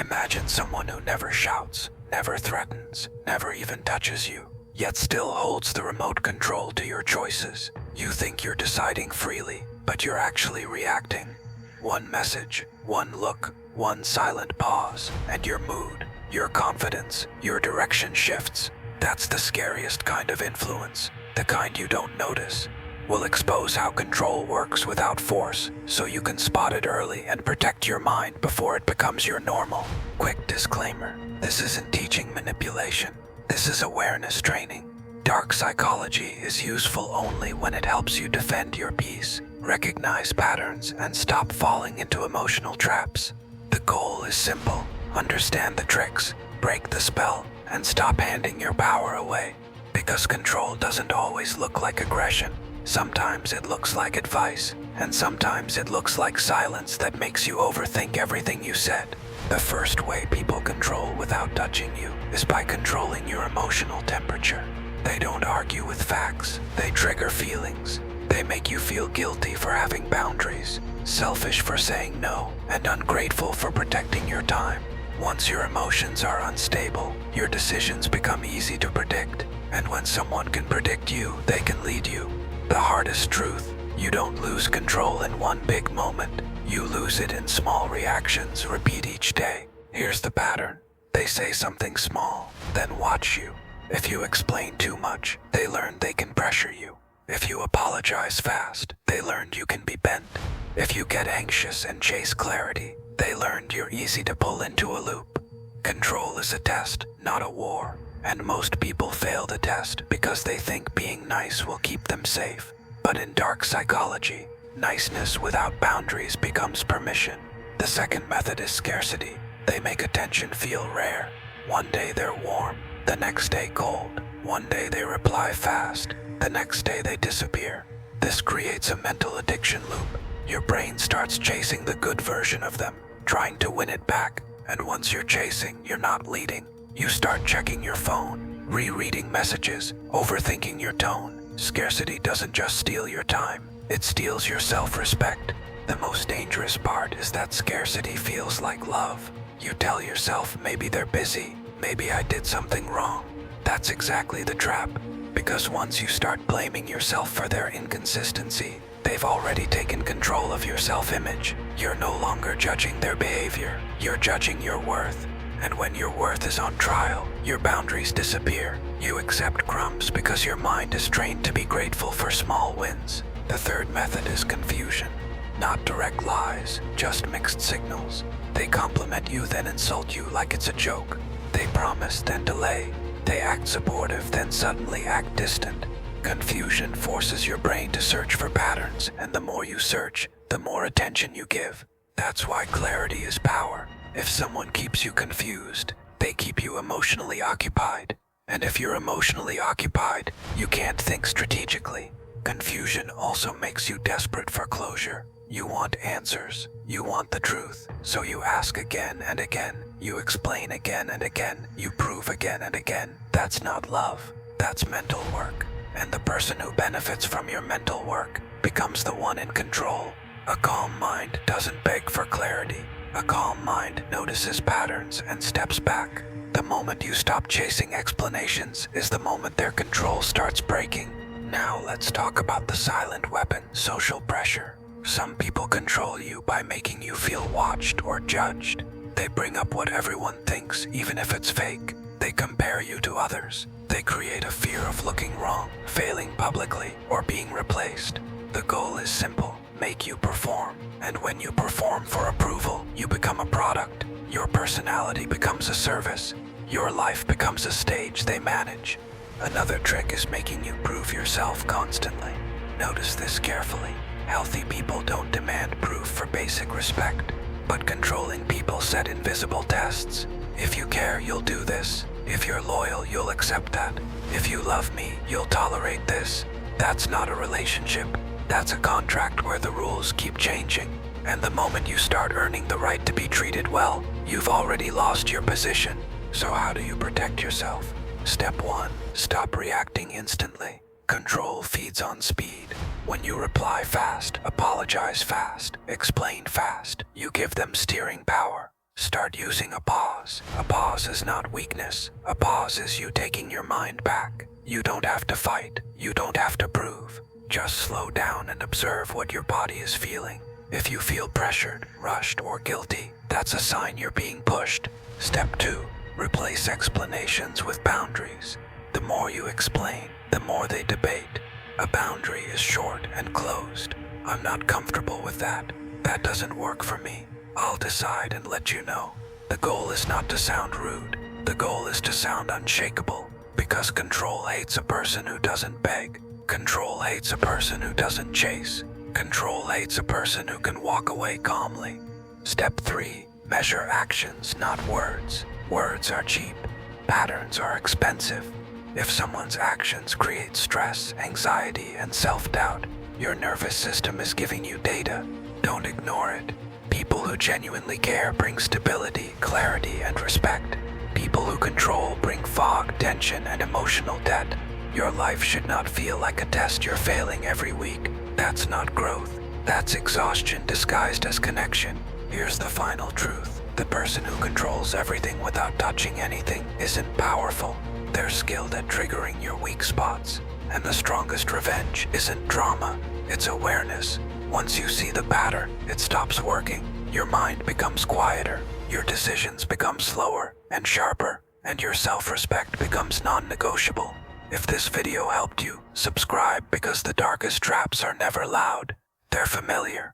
Imagine someone who never shouts, never threatens, never even touches you, yet still holds the remote control to your choices. You think you're deciding freely, but you're actually reacting. One message, one look, one silent pause, and your mood, your confidence, your direction shifts. That's the scariest kind of influence, the kind you don't notice. We'll expose how control works without force, so you can spot it early and protect your mind before it becomes your normal. Quick disclaimer, this isn't teaching manipulation. This is awareness training. Dark psychology is useful only when it helps you defend your peace, recognize patterns, and stop falling into emotional traps. The goal is simple. Understand the tricks, break the spell, and stop handing your power away. Because control doesn't always look like aggression. Sometimes it looks like advice, and sometimes it looks like silence that makes you overthink everything you said. The first way people control without touching you is by controlling your emotional temperature. They don't argue with facts, they trigger feelings. They make you feel guilty for having boundaries, selfish for saying no, and ungrateful for protecting your time. Once your emotions are unstable, your decisions become easy to predict. And when someone can predict you, they can lead you. The hardest truth, you don't lose control in one big moment. You lose it in small reactions, repeat each day. Here's the pattern. They say something small, then watch you. If you explain too much, they learn they can pressure you. If you apologize fast, they learned you can be bent. If you get anxious and chase clarity, they learned you're easy to pull into a loop. Control is a test, not a war. And most people fail the test because they think being nice will keep them safe. But in dark psychology, niceness without boundaries becomes permission. The second method is scarcity. They make attention feel rare. One day they're warm, the next day cold. One day they reply fast, the next day they disappear. This creates a mental addiction loop. Your brain starts chasing the good version of them, trying to win it back. And once you're chasing, you're not leading. You start checking your phone, rereading messages, overthinking your tone. Scarcity doesn't just steal your time, it steals your self-respect. The most dangerous part is that scarcity feels like love. You tell yourself maybe they're busy, maybe I did something wrong. That's exactly the trap, because once you start blaming yourself for their inconsistency, they've already taken control of your self-image. You're no longer judging their behavior, you're judging your worth. And when your worth is on trial, your boundaries disappear. You accept crumbs because your mind is trained to be grateful for small wins. The third method is confusion. Not direct lies, just mixed signals. They compliment you then insult you like it's a joke. They promise then delay. They act supportive then suddenly act distant. Confusion forces your brain to search for patterns, and the more you search, the more attention you give. That's why clarity is power. If someone keeps you confused, they keep you emotionally occupied. And if you're emotionally occupied, you can't think strategically. Confusion also makes you desperate for closure. You want answers. You want the truth. So you ask again and again. You explain again and again. You prove again and again. That's not love. That's mental work. And the person who benefits from your mental work becomes the one in control. A calm mind doesn't beg for clarity. A calm mind notices patterns and steps back. The moment you stop chasing explanations is the moment their control starts breaking. Now let's talk about the silent weapon, social pressure. Some people control you by making you feel watched or judged. They bring up what everyone thinks, even if it's fake. They compare you to others. They create a fear of looking wrong, failing publicly, or being replaced. The goal is simple. Make you perform. And when you perform for approval, you become a product. Your personality becomes a service. Your life becomes a stage they manage. Another trick is making you prove yourself constantly. Notice this carefully. Healthy people don't demand proof for basic respect, but controlling people set invisible tests. If you care, you'll do this. If you're loyal, you'll accept that. If you love me, you'll tolerate this. That's not a relationship. That's a contract where the rules keep changing. And the moment you start earning the right to be treated well, you've already lost your position. So how do you protect yourself? Step 1. Stop reacting instantly. Control feeds on speed. When you reply fast, apologize fast, explain fast, you give them steering power. Start using a pause. A pause is not weakness. A pause is you taking your mind back. You don't have to fight. You don't have to prove. Just slow down and observe what your body is feeling. If you feel pressured, rushed, or guilty, that's a sign you're being pushed. Step 2. Replace explanations with boundaries. The more you explain, the more they debate. A boundary is short and closed. I'm not comfortable with that. That doesn't work for me. I'll decide and let you know. The goal is not to sound rude. The goal is to sound unshakable. Because control hates a person who doesn't beg. Control hates a person who doesn't chase. Control hates a person who can walk away calmly. Step 3. Measure actions, not words. Words are cheap. Patterns are expensive. If someone's actions create stress, anxiety, and self-doubt, your nervous system is giving you data. Don't ignore it. People who genuinely care bring stability, clarity, and respect. People who control bring fog, tension, and emotional debt. Your life should not feel like a test you're failing every week. That's not growth. That's exhaustion disguised as connection. Here's the final truth. The person who controls everything without touching anything isn't powerful. They're skilled at triggering your weak spots. And the strongest revenge isn't drama, it's awareness. Once you see the pattern, it stops working. Your mind becomes quieter, your decisions become slower and sharper, and your self-respect becomes non-negotiable. If this video helped you, subscribe because the darkest traps are never loud. They're familiar.